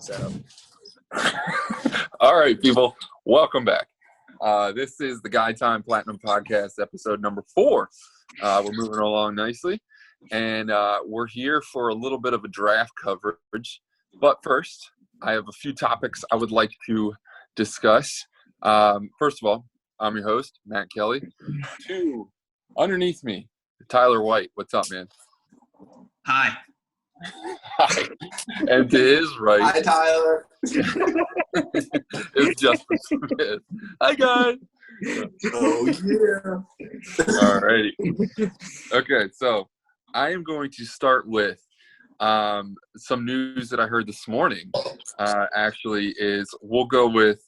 setup. All right, people, welcome back. This is the Guy Time Platinum Podcast, episode number 4. We're moving along nicely, and we're here for a little bit of a draft coverage. But first, I have a few topics I would like to discuss. First of all, I'm your host, Matt Kelly. 2, underneath me, Tyler White. What's up, man? Hi. Hi. And to his right, Hi, Tyler. is Justin Smith. Hi, guys. Oh, yeah. All righty. Okay, so I am going to start with some news that I heard this morning. Actually, is we'll go with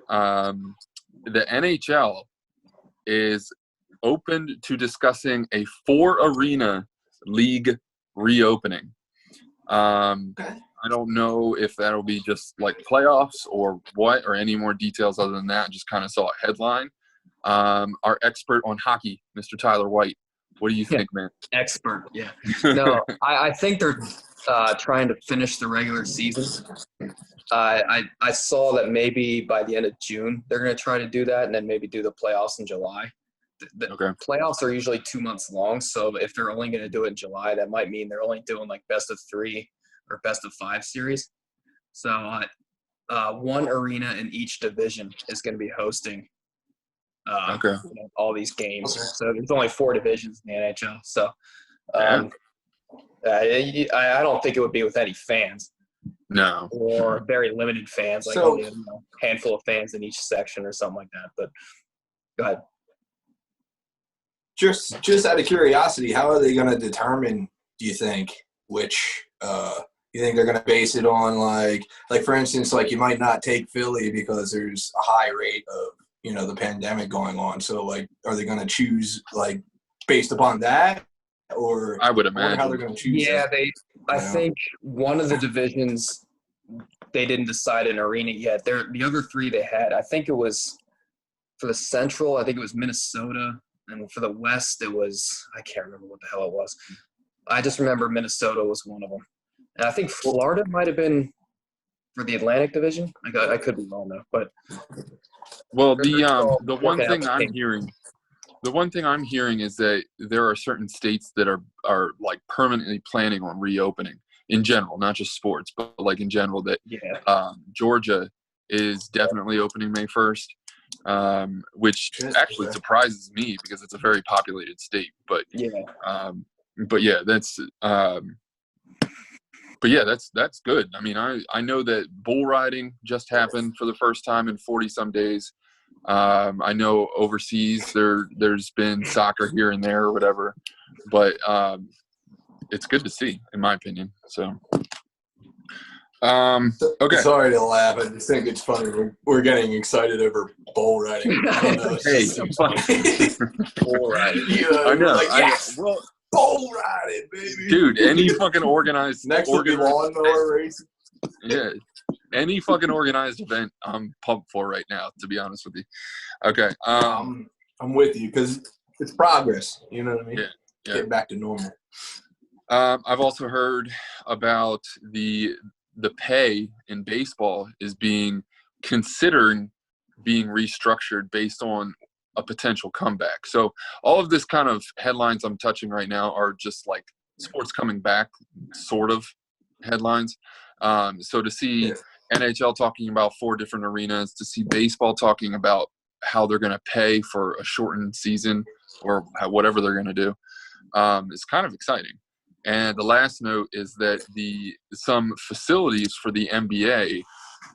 the NHL is open to discussing a 4-arena league reopening. I don't know if that'll be just like playoffs or what, or any more details other than that. Just kind of saw a headline. Our expert on hockey, Mr. Tyler White. What do you think, man? Expert, yeah. No, I think they're trying to finish the regular season. I saw that maybe by the end of June they're going to try to do that, and then maybe do the playoffs in July. The Okay. playoffs are usually 2 months long, so if they're only going to do it in July, that might mean they're only doing like best of 3 or best of 5 series. So one arena in each division is going to be hosting all these games. So there's only 4 divisions in the NHL. So I don't think it would be with any fans. No. Or very limited fans, like only a handful of fans in each section or something like that. But go ahead. Just out of curiosity, how are they going to determine, do you think, which you think they're going to base it on, like for instance, like you might not take Philly because there's a high rate of, the pandemic going on. So, like, are they going to choose, like, based upon that? Or I would imagine. How they're going to choose Yeah, it? I think one of the divisions, they didn't decide an arena yet. The other 3 they had, I think it was for the Central, I think it was Minnesota. And for the West, it was, I can't remember what the hell it was. I just remember Minnesota was one of them. And I think Florida might have been for the Atlantic Division. I could be wrong, though. But well, the one thing I'm hearing is that there are certain states that are like permanently planning on reopening in general, not just sports, but like in general that Georgia is definitely opening May 1st. Which actually surprises me because it's a very populated state. But that's good. I mean, I know that bull riding just happened for the first time in 40-some days. I know overseas there's been soccer here and there or whatever, but it's good to see, in my opinion. So. Okay. Sorry to laugh. I just think it's funny. We're getting excited over bull riding. I don't know. Hey, bull riding. I know. Like, yes, well, bull riding, baby. Dude, any fucking organized lawnmower race. Yeah, any fucking organized event, I'm pumped for right now. To be honest with you. Okay. I'm with you because it's progress. You know what I mean? Yeah. Get back to normal. I've also heard about the pay in baseball is considering being restructured based on a potential comeback. So all of this kind of headlines I'm touching right now are just like sports coming back sort of headlines. So to see NHL talking about 4 different arenas, to see baseball talking about how they're going to pay for a shortened season or whatever they're going to do, is kind of exciting. And the last note is that some facilities for the NBA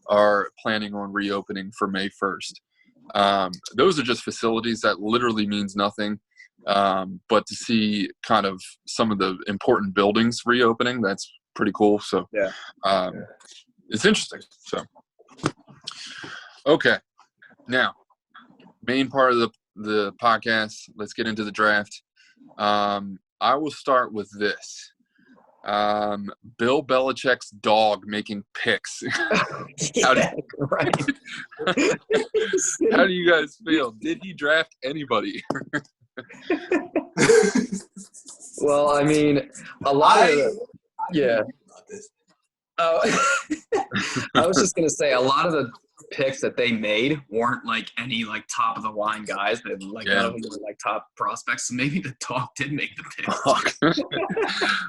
are planning on reopening for May 1st. Those are just facilities. That literally means nothing. But to see kind of some of the important buildings reopening, that's pretty cool. So it's interesting. So, okay. Now, main part of the podcast, let's get into the draft. I will start with this. Bill Belichick's dog making picks. How do you guys feel? Did he draft anybody? Well, I mean, a lot of Oh, I was just gonna say a lot of the picks that they made weren't like any like top of the line guys. They like none of them were like top prospects. So maybe the dog did make the picks.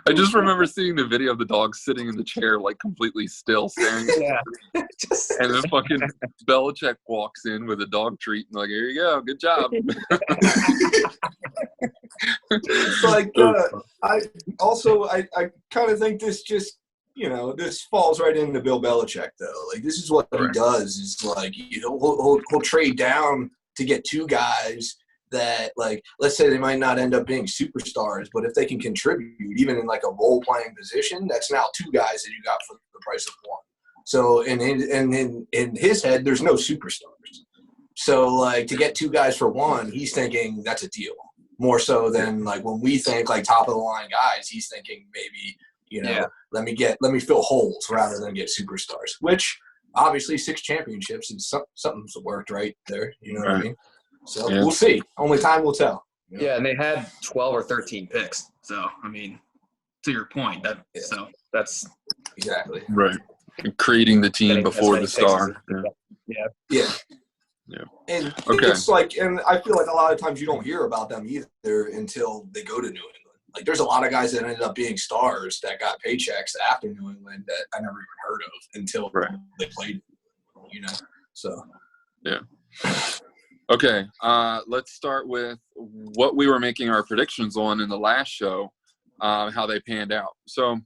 I just remember seeing the video of the dog sitting in the chair, like completely still, staring. Yeah. And then fucking Belichick walks in with a dog treat and like, here you go, good job. It's like I kind of think this just, this falls right into Bill Belichick though. Like this is what he does is like he'll trade down to get two guys that, like, let's say they might not end up being superstars, but if they can contribute even in like a role playing position, that's now two guys that you got for the price of one. So in his head, there's no superstars. So like to get two guys for one, he's thinking that's a deal. More so than like when we think like top of the line guys, he's thinking maybe, let me fill holes rather than get superstars, which obviously 6 championships and something's worked right there. You know what I mean? So we'll see. Only time will tell. Yeah, and they had 12 or 13 picks. So, I mean, to your point, so that's exactly right. Creating the team before the star. Yeah. And it's like, and I feel like a lot of times you don't hear about them either until they go to New England. Like there's a lot of guys that ended up being stars that got paychecks after New England that I never even heard of until they played, so. Yeah. Okay. Let's start with what we were making our predictions on in the last show, how they panned out. So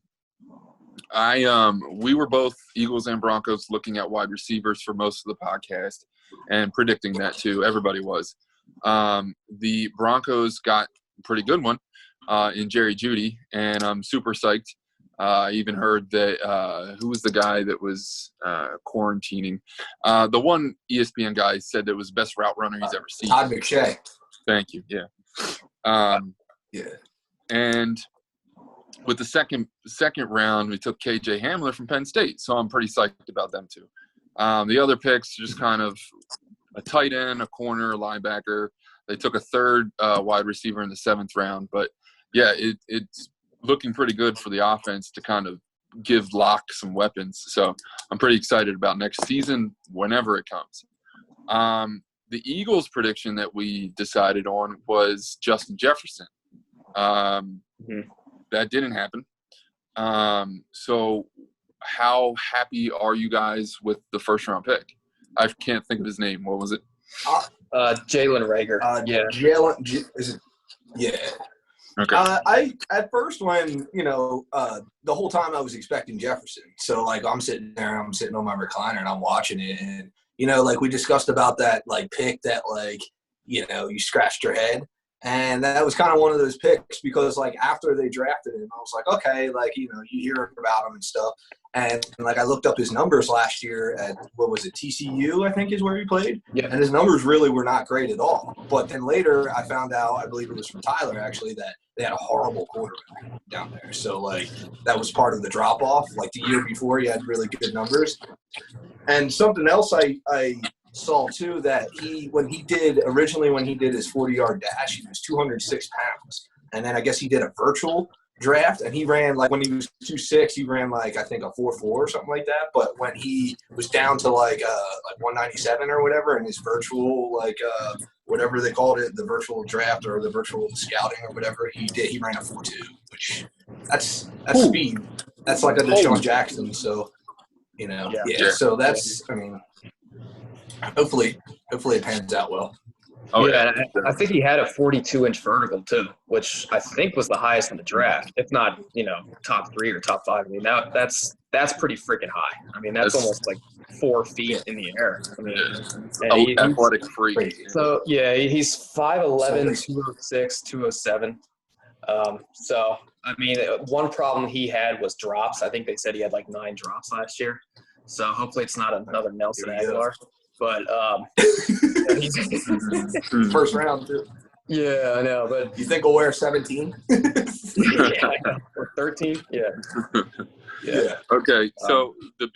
we were both Eagles and Broncos looking at wide receivers for most of the podcast and predicting that too. Everybody was. The Broncos got a pretty good one in Jerry Jeudy, and I'm super psyched. I even heard that who was the guy that was quarantining? The one ESPN guy said that it was the best route runner he's ever seen. Todd McShay. Thank you. Yeah. And with the second round, we took KJ Hamler from Penn State, so I'm pretty psyched about them too. The other picks just kind of a tight end, a corner, a linebacker. They took a third wide receiver in the 7th round, but yeah, it's looking pretty good for the offense to kind of give Locke some weapons. So I'm pretty excited about next season whenever it comes. The Eagles' prediction that we decided on was Justin Jefferson. That didn't happen. So how happy are you guys with the first-round pick? I can't think of his name. What was it? Jalen Reagor. Yeah. Okay. I at first when the whole time I was expecting Jefferson, so like I'm sitting on my recliner and I'm watching it, and like we discussed about that like pick that like you scratched your head, and that was kind of one of those picks because like after they drafted him, I was like, okay, like you hear about him and stuff, and like I looked up his numbers last year at TCU, I think is where he played, and his numbers really were not great at all. But then later I found out, I believe it was from Tyler actually, that they had a horrible quarterback down there. So like that was part of the drop off. Like the year before, he had really good numbers. And something else I saw too, that when he did his 40-yard dash, he was 206 pounds, and then I guess he did a virtual draft, and he ran like when he was 2.6, he ran like I think a 4.4 or something like that. But when he was down to like 197 or whatever in his virtual whatever they called it, the virtual draft or the virtual scouting or whatever, he ran a 4.2, which that's speed. That's like a Deshaun Jackson. So so that's I mean, hopefully it pans out well. Oh yeah, and I think he had a 42-inch vertical too, which I think was the highest in the draft, if not top 3 or top 5. I mean that's pretty freaking high. I mean that's almost like 4 feet in the air. I mean, athletic freak. So yeah, he's 5'11", 206, 207. So I mean, one problem he had was drops. I think they said he had like 9 drops last year. So hopefully it's not another Nelson Aguilar. But he's first round too. Yeah, I know. But you think he'll wear 17? Or 13? Yeah. Okay, so the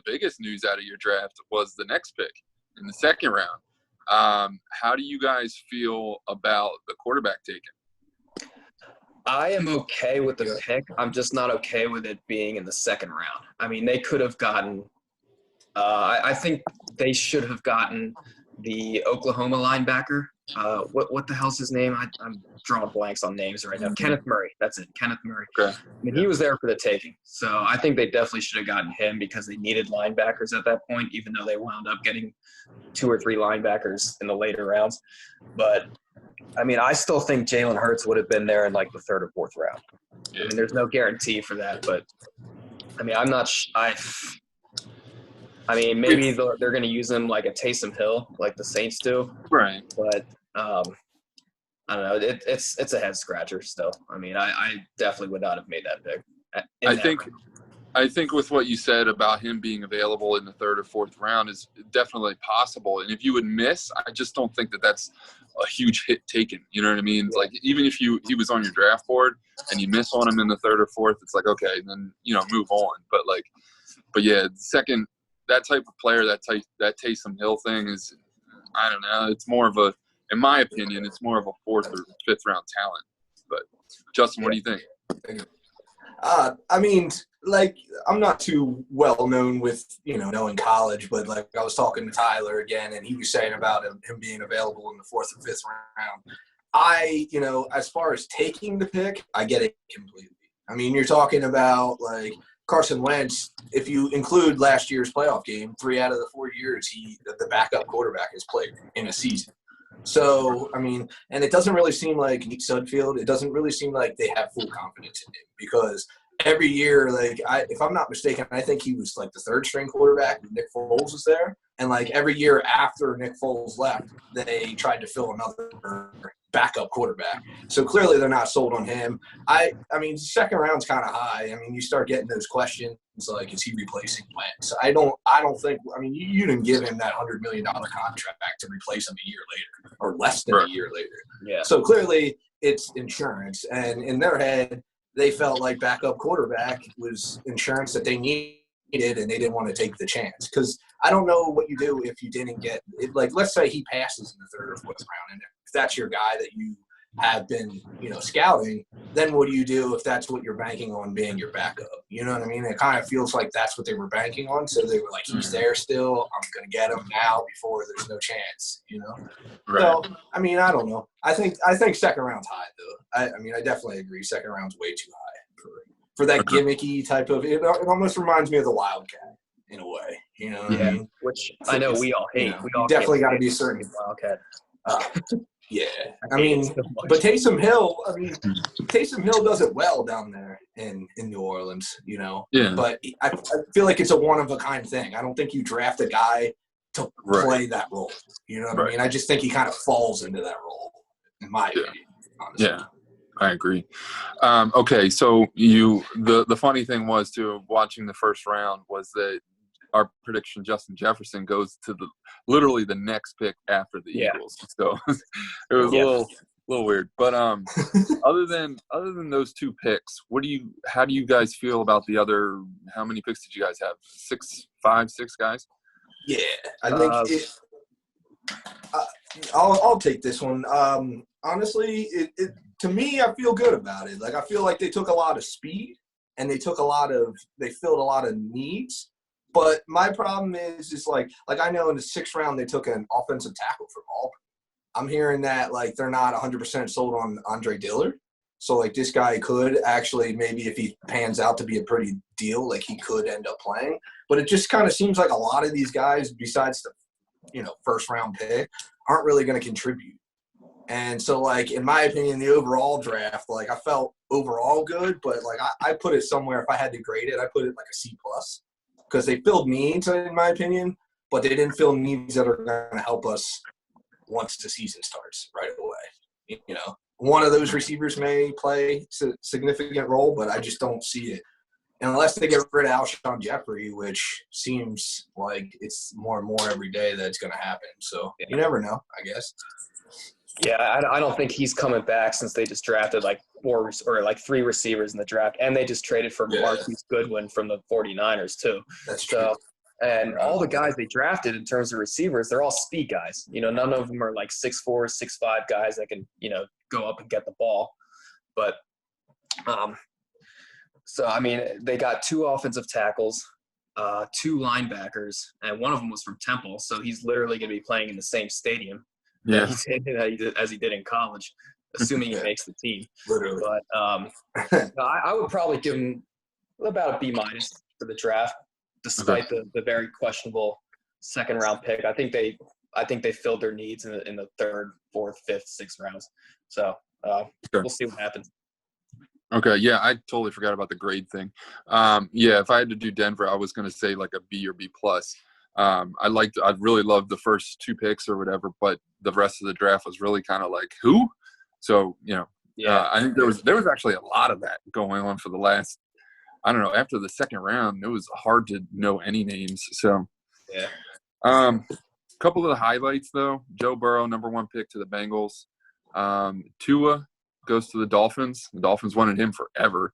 biggest news out of your draft was the next pick in the 2nd round. How do you guys feel about the quarterback taken? I am okay with the Yeah. pick. I'm just not okay with it being in the second round. I mean, they could have gotten I think they should have gotten the Oklahoma linebacker. What the hell's his name? I'm drawing blanks on names right now. Kenneth Murray. That's it. Kenneth Murray. Okay. I mean, he was there for the taking. So I think they definitely should have gotten him because they needed linebackers at that point, even though they wound up getting 2 or 3 linebackers in the later rounds. But, I mean, I still think Jalen Hurts would have been there in like the 3rd or 4th round. I mean, there's no guarantee for that. But, I mean, I'm not I mean, maybe they're going to use him like a Taysom Hill, like the Saints do. Right. But I don't know. It's a head scratcher still. I mean, I definitely would not have made that pick. I think with what you said about him being available in the 3rd or 4th round is definitely possible. And if you would miss, I just don't think that that's a huge hit taken. You know what I mean? It's like even if he was on your draft board and you miss on him in the 3rd or 4th, it's like okay, then move on. But yeah, second. That type of player, that Taysom Hill thing is, I don't know. It's more of a, in my opinion, it's more of a 4th or 5th round talent. But Justin, what do you think? I mean, like, I'm not too well known with knowing college, but like I was talking to Tyler again, and he was saying about him being available in the 4th or 5th round. As far as taking the pick, I get it completely. I mean, you're talking about like Carson Wentz, if you include last year's playoff game, 3 out of the 4 years the backup quarterback has played in a season. So, I mean, and it doesn't really seem like Nick Sudfeld, it doesn't really seem like they have full confidence in him because every year, like, if I'm not mistaken, I think he was like the 3rd string quarterback when Nick Foles was there. And like every year after Nick Foles left, they tried to fill another backup quarterback. So clearly they're not sold on him. I mean, 2nd round's kind of high. I mean, you start getting those questions like, is he replacing Wentz? I don't think. I mean, you didn't give him that $100 million contract to replace him a year later or less than a year later. Yeah. So clearly it's insurance, and in their head, they felt like backup quarterback was insurance that they needed, and they didn't want to take the chance. Because I don't know what you do if you didn't get it. Like, let's say he passes in the 3rd or 4th round, and if that's your guy that you have been, scouting, then what do you do if that's what you're banking on being your backup? You know what I mean? It kind of feels like that's what they were banking on. So they were like, he's there still. I'm going to get him now before there's no chance, Right. So, I mean, I don't know. I think 2nd round's high, though. I mean, I definitely agree. 2nd round's way too high for that gimmicky type of – it almost reminds me of the Wildcat in a way. You know what I mean? Which I know we all hate. We all definitely got to be certain. Wildcat. Yeah, I mean, but Taysom Hill does it well down there in New Orleans, Yeah. But I feel like it's a one-of-a-kind thing. I don't think you draft a guy to play that role. You know what I mean? I just think he kind of falls into that role, in my opinion, honestly. Yeah, I agree. Okay, so the funny thing was, too, watching the 1st round was that our prediction, Justin Jefferson, goes to literally the next pick after the Eagles. So it was a little weird. But other than those 2 picks, how do you guys feel about the other? How many picks did you guys have? 5, 6 guys? Yeah, I think I'll take this one. Honestly, it to me, I feel good about it. Like, I feel like they took a lot of speed and they filled a lot of needs. But my problem is like I know in the 6th round they took an offensive tackle from Auburn. I'm hearing that like they're not 100% sold on Andre Dillard. So like this guy could actually, maybe if he pans out to be a pretty deal, like he could end up playing. But it just kind of seems like a lot of these guys, besides the 1st round pick, aren't really going to contribute. And so like in my opinion, the overall draft, like I felt overall good, but like I put it somewhere. If I had to grade it, I put it like a C+. Because they filled needs, in my opinion, but they didn't fill needs that are going to help us once the season starts right away. One of those receivers may play a significant role, but I just don't see it. And unless they get rid of Alshon Jeffrey, which seems like it's more and more every day that it's going to happen. So you never know, I guess. Yeah, I don't think he's coming back since they just drafted like 4 or like 3 receivers in the draft. And they just traded for Marquise Goodwin from the 49ers too. That's true. And all the guys they drafted in terms of receivers, they're all speed guys. None of them are like 6'4", 6'5" guys that can, go up and get the ball. But So, I mean, they got 2 offensive tackles, 2 linebackers, and one of them was from Temple. So he's literally going to be playing in the same stadium Yeah. as he did in college, assuming he makes the team. Literally. But I would probably give him about a B- for the draft, despite the very questionable second-round pick. I think they filled their needs in the 3rd, 4th, 5th, 6th rounds. So we'll see what happens. Okay, yeah, I totally forgot about the grade thing. Yeah, if I had to do Denver, I was going to say like a B or B plus. I really loved the first 2 picks or whatever, but the rest of the draft was really kind of like who. So I think there was actually a lot of that going on for the last. I don't know. After the second round, it was hard to know any names. So couple of the highlights though: Joe Burrow, number 1 pick to the Bengals. Tua goes to the Dolphins. The Dolphins wanted him forever.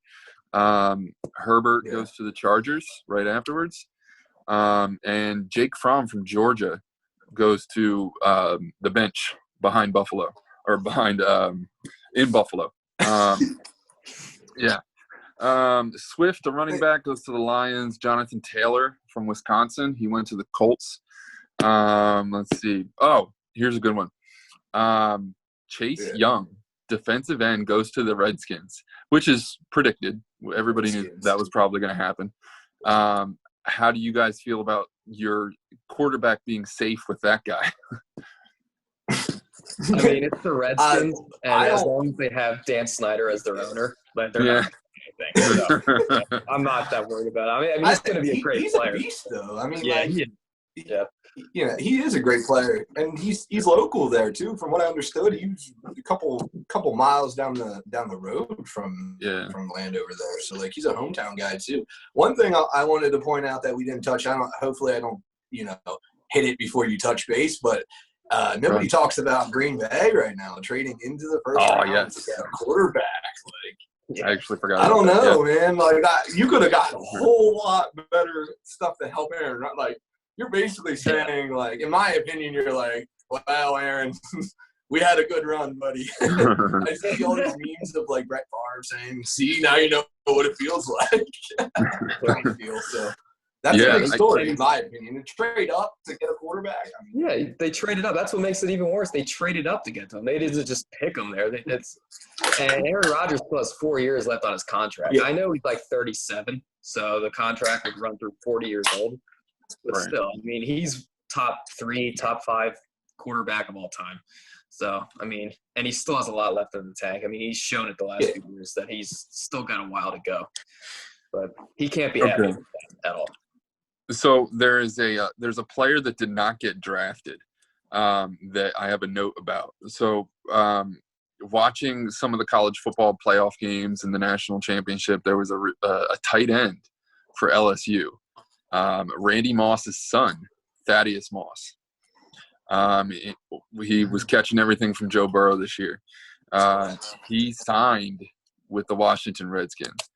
Herbert goes to the Chargers right afterwards. And Jake Fromm from Georgia goes to the bench behind Buffalo or behind in Buffalo. Swift, the running back, goes to the Lions. Jonathan Taylor from Wisconsin, he went to the Colts. Let's see. Oh, here's a good one. Chase Young, defensive end, goes to the Redskins, which is predicted. Everybody knew that was probably going to happen. How do you guys feel about your quarterback being safe with that guy? I mean, it's the Redskins, and as long as they have Dan Snyder as their owner, but they're not doing anything. So, I'm not that worried about it. I mean, he's going to be a great player. He's a beast, though. I mean, yeah, he is a great player, and he's local there too. From what I understood, he was a couple miles down the road from Landover there. So like, he's a hometown guy too. One thing I wanted to point out that we didn't touch. Hopefully I don't hit it before you touch base, but nobody talks about Green Bay right now trading into the first round to get a quarterback. I actually forgot. I don't know, man. Like you could have gotten a whole lot better stuff to help Aaron. Like. You're basically saying, like, in my opinion, you're like, well, Aaron, we had a good run, buddy. I see all these memes of, like, Brett Favre saying, see, now you know what it feels like. So that's a big story, in my opinion. To trade up to get a quarterback. I mean, they traded up. That's what makes it even worse. They traded up to get to him. They didn't just pick him there. And Aaron Rodgers still has 4 years left on his contract. Yeah. I know he's, like, 37, so the contract would run through 40 years old. But still, I mean, he's top 3, top 5 quarterback of all time. So, I mean, and he still has a lot left in the tank. I mean, he's shown it the last few years that he's still got a while to go. But he can't be happy with that at all. So there's a player that did not get drafted that I have a note about. So watching some of the college football playoff games and the national championship, there was a tight end for LSU. Randy Moss's son, Thaddeus Moss. He was catching everything from Joe Burrow this year. He signed with the Washington Redskins.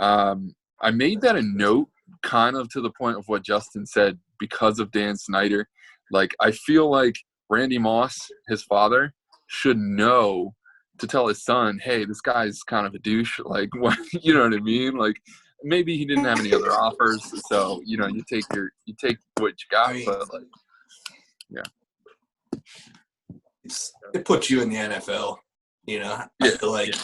I made that a note kind of to the point of what Justin said because of Dan Snyder. Like, I feel like Randy Moss, his father, should know to tell his son, hey, this guy's kind of a douche. Like, what, you know what I mean? Like, maybe he didn't have any other offers, so you take what you got. But it puts you in the NFL. I feel like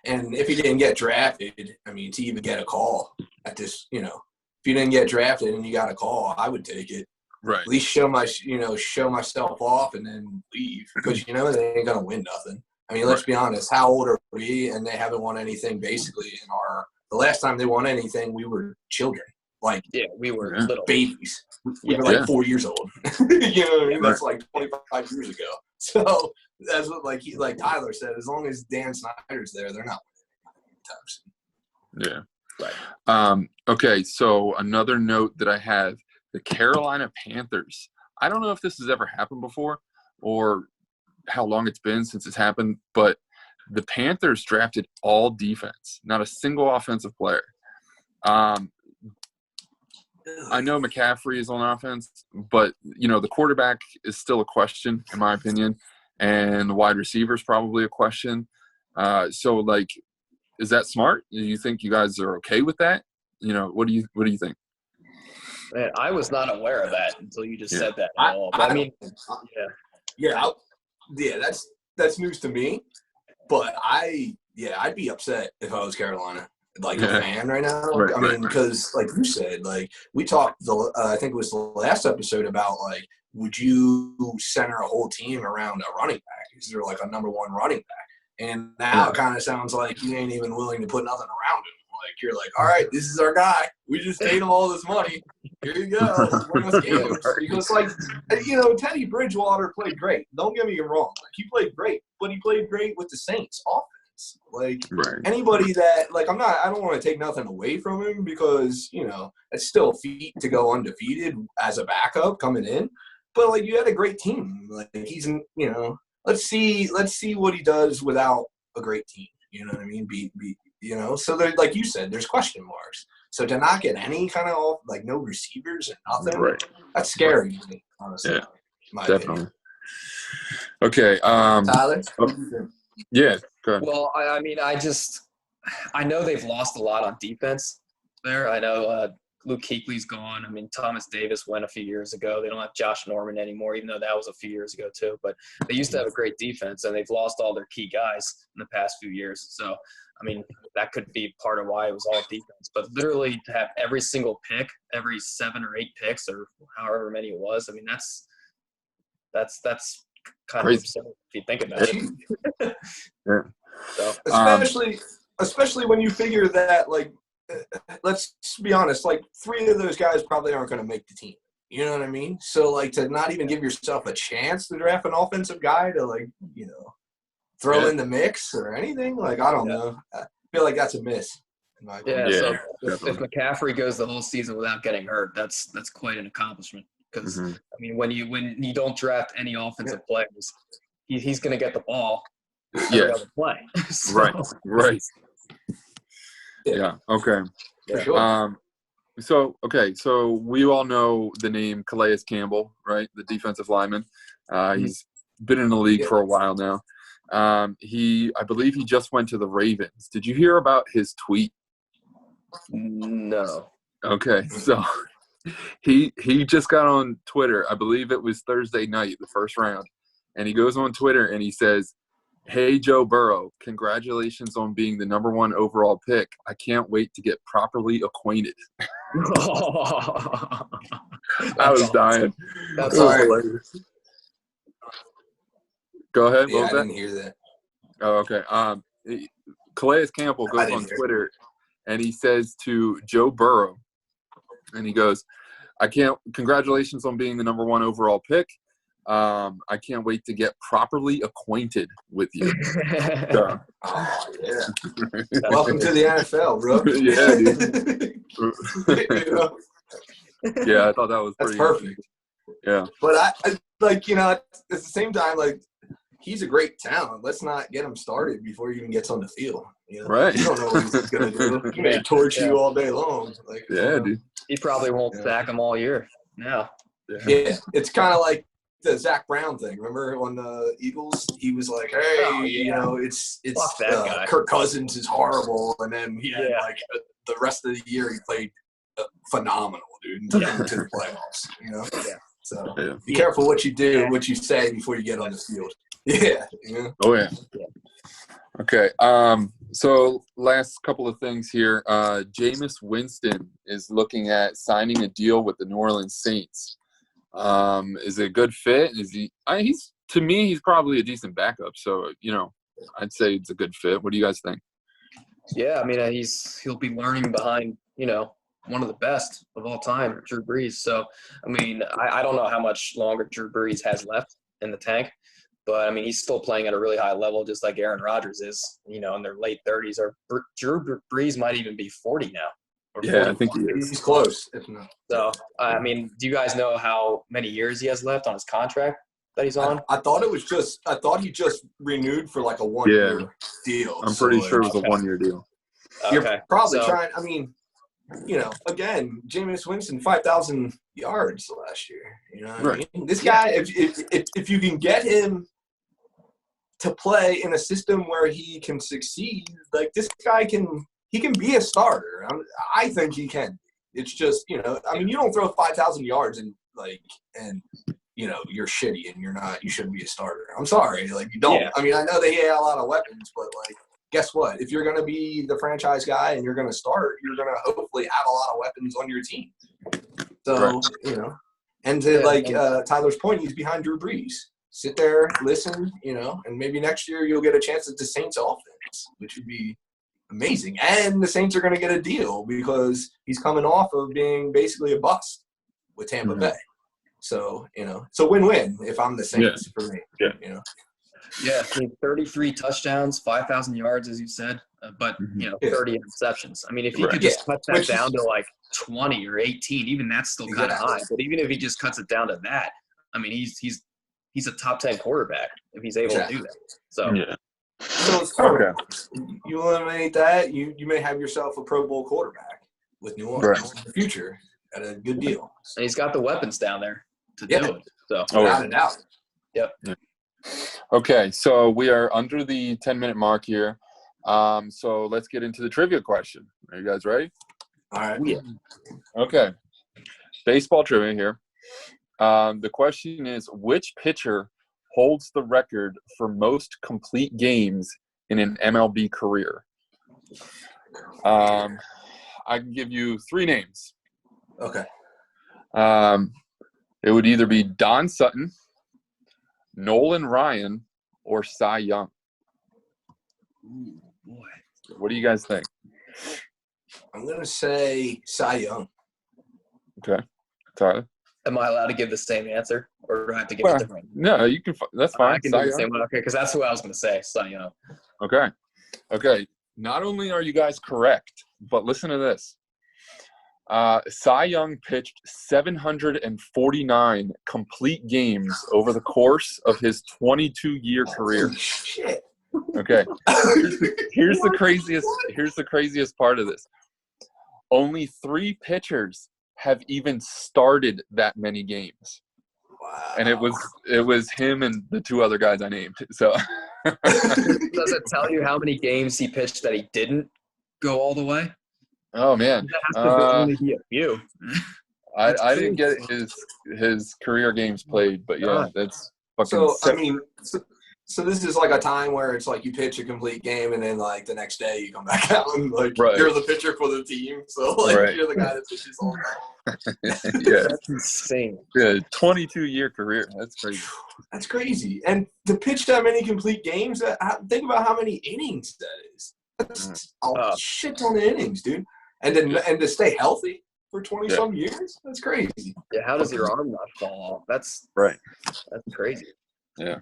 and if he didn't get drafted, I mean, to even get a call at this, if you didn't get drafted and you got a call, I would take it. Right. At least show myself off and then leave because they ain't gonna win nothing. I mean, let's be honest. How old are we? And they haven't won anything basically in our. The last time they won anything, we were children. Like, we were little babies. We were like 4 years old. You know what I mean? That's like 25 years ago. So that's what, like Tyler said, as long as Dan Snyder's there, they're not winning anytime soon. Yeah. Right. Okay, so another note that I have, the Carolina Panthers. I don't know if this has ever happened before or how long it's been since it's happened, but the Panthers drafted all defense, not a single offensive player. I know McCaffrey is on offense, but, the quarterback is still a question, in my opinion, and the wide receiver is probably a question. So, is that smart? Do you think you guys are okay with that? What do you think? Man, I was not aware of that until you just said that at all. But I mean, that's news to me. But I'd be upset if I was Carolina, like a fan right now. Right, I mean, because like you said, like we talked, I think it was the last episode about like, would you center a whole team around a running back? Is there like a number one running back? And now it kind of sounds like you ain't even willing to put nothing around him. Like you're like, all right, this is our guy. We just paid him all this money. Here you go. Win us games. Because like, Teddy Bridgewater played great. Don't get me wrong. Like he played great, but he played great with the Saints offense. Like anybody that like I don't want to take nothing away from him because it's still a feat to go undefeated as a backup coming in. But like you had a great team. Like he's let's see what he does without a great team. You know what I mean? So there, like you said, there's question marks. So to not get any kind of like no receivers and nothing, that's scary to me, honestly. Yeah, definitely. Okay. Tyler? Yeah. Go ahead. Well, I mean, I know they've lost a lot on defense there. I know Luke Kuechly's gone. I mean, Thomas Davis went a few years ago. They don't have Josh Norman anymore, even though that was a few years ago too. But they used to have a great defense, and they've lost all their key guys in the past few years. So, I mean, that could be part of why it was all defense. But literally to have every single pick, every 7 or 8 picks or however many it was, I mean, that's kind of absurd if you think about it. Yeah. So, especially when you figure that, like, let's be honest, like 3 of those guys probably aren't going to make the team. You know what I mean? So, like, to not even give yourself a chance to draft an offensive guy to, like, throw in the mix or anything, like, I don't know. I feel like that's a miss. So if McCaffrey goes the whole season without getting hurt, that's quite an accomplishment. Because I mean, when you don't draft any offensive players, he's going to get the ball. Yeah. Play. So, Right. Yeah. Okay. For sure. So we all know the name Calais Campbell, right? The defensive lineman. He's been in the league for a while now. I believe he just went to the Ravens. Did you hear about his tweet? No. Okay, so he just got on Twitter. I believe it was Thursday night, the first round, and he goes on Twitter and he says, "Hey Joe Burrow, congratulations on being the number 1 overall pick. I can't wait to get properly acquainted." I was dying. That's hilarious. Go ahead. Yeah, I didn't hear that. Oh, okay. Calais Campbell goes on Twitter and he says to Joe Burrow, and he goes, congratulations on being the number 1 overall pick. I can't wait to get properly acquainted with you. Oh, yeah. Welcome to the NFL, bro. Yeah, dude. Yeah, I thought that was That's pretty perfect. Yeah. But I like, at the same time, like, he's a great talent. Let's not get him started before he even gets on the field. Right. You don't know what he's going to do. He may torch you all day long. Like, dude. He probably won't sack him all year now. Yeah. It's kind of like the Zach Brown thing. Remember on the Eagles? He was like, hey, it's Kirk Cousins is horrible. And then he had the rest of the year he played phenomenal, dude, until to the playoffs, So be careful what you do, what you say before you get on the field. Yeah. Oh, yeah. Okay. So last couple of things here. Jameis Winston is looking at signing a deal with the New Orleans Saints. Is it a good fit? To me, he's probably a decent backup. So, I'd say it's a good fit. What do you guys think? Yeah, I mean, he'll be learning behind, one of the best of all time, Drew Brees. So, I mean, I don't know how much longer Drew Brees has left in the tank, but I mean, he's still playing at a really high level, just like Aaron Rodgers is, in their late 30s. Or Drew Brees might even be 40 now. Yeah, I think he is. He's close. If not. So, I mean, do you guys know how many years he has left on his contract that he's on? I thought he just renewed for like a 1-year deal. I'm pretty sure it was a 1-year deal. You're probably trying. I mean, again, Jameis Winston, 5,000 yards last year. You know what I mean? This guy, if you can get him to play in a system where he can succeed. Like this guy he can be a starter. I think he can. It's just, you don't throw 5,000 yards and you're shitty and you shouldn't be a starter. I'm sorry. Like you don't. Yeah. I mean, I know they had a lot of weapons, but like, guess what? If you're going to be the franchise guy and you're going to start, you're going to hopefully have a lot of weapons on your team. So, and to Tyler's point, he's behind Drew Brees. Sit there, listen, and maybe next year you'll get a chance at the Saints offense, which would be amazing. And the Saints are going to get a deal because he's coming off of being basically a bust with Tampa Bay. So, it's a win-win if I'm the Saints for me. Yeah. Yeah, 33 touchdowns, 5,000 yards, as you said, but 30 interceptions. I mean, if he could just cut that down to like 20 or 18, even that's still kind of high. But even if he just cuts it down to that, I mean, he's a top 10 quarterback if he's able to do that. So you eliminate that, you may have yourself a Pro Bowl quarterback with New Orleans in the future at a good deal. And he's got the weapons down there to do it. So without a doubt. Yep. Yeah. Okay, so we are under the 10-minute mark here. So let's get into the trivia question. Are you guys ready? All right. Yeah. Okay. Baseball trivia here. The question is, which pitcher holds the record for most complete games in an MLB career? I can give you 3 names. Okay. It would either be Don Sutton, Nolan Ryan, or Cy Young. Ooh, boy. What do you guys think? I'm going to say Cy Young. Okay. Tyler? Am I allowed to give the same answer, or do I have to give a different? No, you can. That's fine. I can do the same one. Okay, because that's who I was going to say, Cy Young. Okay. Not only are you guys correct, but listen to this. Cy Young pitched 749 complete games over the course of his 22-year career. Shit. Okay. Here's the craziest part of this. Only 3 pitchers have even started that many games. Wow. And it was him and the 2 other guys I named. So does it tell you how many games he pitched that he didn't go all the way? Oh man, that has to only be a few. I didn't get his career games played, but yeah, that's fucking. So this is like a time where it's like you pitch a complete game and then like the next day you come back out and like you're the pitcher for the team, so like you're the guy that pitches all the time. Yeah, that's insane. Yeah, 22-year career. That's crazy. That's crazy, and to pitch that many complete games, think about how many innings that is. That's a shit ton of innings, dude. And to stay healthy for 20-some years? That's crazy. Yeah, how does your arm not fall off? That's crazy. Yeah.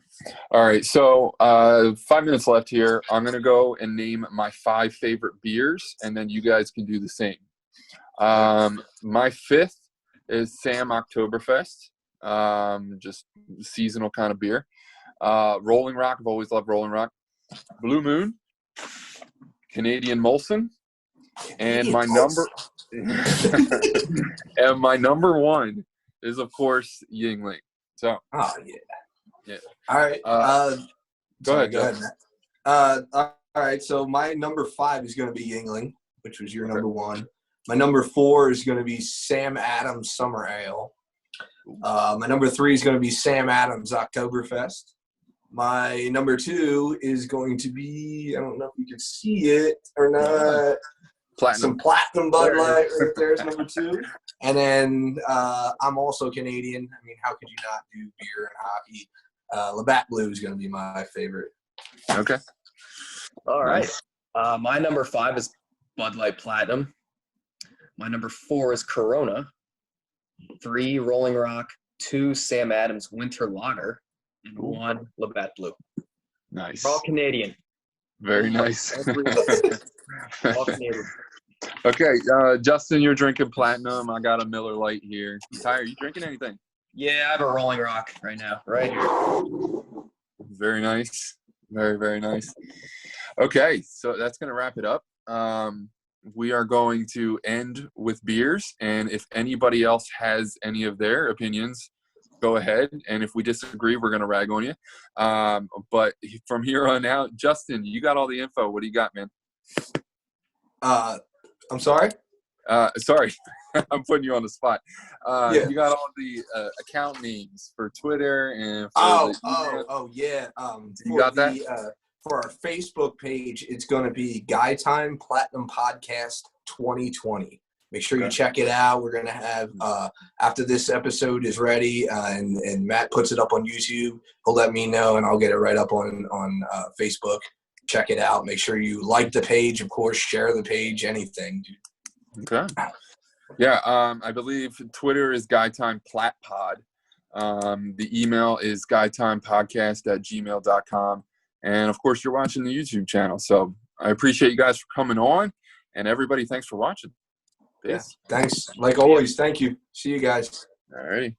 All right, so 5 minutes left here. I'm going to go and name my 5 favorite beers, and then you guys can do the same. My 5th is Sam Oktoberfest, just seasonal kind of beer. Rolling Rock, I've always loved Rolling Rock. Blue Moon, Canadian Molson. And my number 1 is, of course, Yingling. So. Oh yeah. All right. Go ahead, Matt. All right. So my number 5 is going to be Yingling, which was your number 1. My number 4 is going to be Sam Adams Summer Ale. My number 3 is going to be Sam Adams Oktoberfest. My number 2 is going to be, I don't know if you can see it or not. Some platinum Bud Light right there is number 2. And then I'm also Canadian. I mean, how could you not do beer and hockey? Labatt Blue is going to be my favorite. Okay. All right. My number 5 is Bud Light Platinum. My number 4 is Corona. 3, Rolling Rock. 2, Sam Adams Winter Lager. And 1, Labatt Blue. Nice. We're all Canadian. Very nice. All Canadian. Okay, Justin, you're drinking Platinum. I got a Miller Lite here. Ty, are you drinking anything? Yeah, I have a Rolling Rock right now, right here. Very nice. Very, very nice. Okay, so that's going to wrap it up. We are going to end with beers, and if anybody else has any of their opinions, go ahead. And if we disagree, we're going to rag on you. But from here on out, Justin, you got all the info. What do you got, man? I'm sorry? Sorry, I'm putting you on the spot. Yeah. You got all the account names for Twitter and for yeah. You got that? For our Facebook page, it's going to be Guy Time Platinum Podcast 2020. Make sure you check it out. We're going to have, after this episode is ready and Matt puts it up on YouTube, he'll let me know and I'll get it right up on Facebook. Check it out. Make sure you like the page, of course, share the page, anything, dude. Okay. Yeah, I believe Twitter is GuyTime PlatPod. The email is guytimepodcast@gmail.com. And, of course, you're watching the YouTube channel. So I appreciate you guys for coming on. And, everybody, thanks for watching. Peace. Yeah. Thanks. Like always, thank you. See you guys. All righty.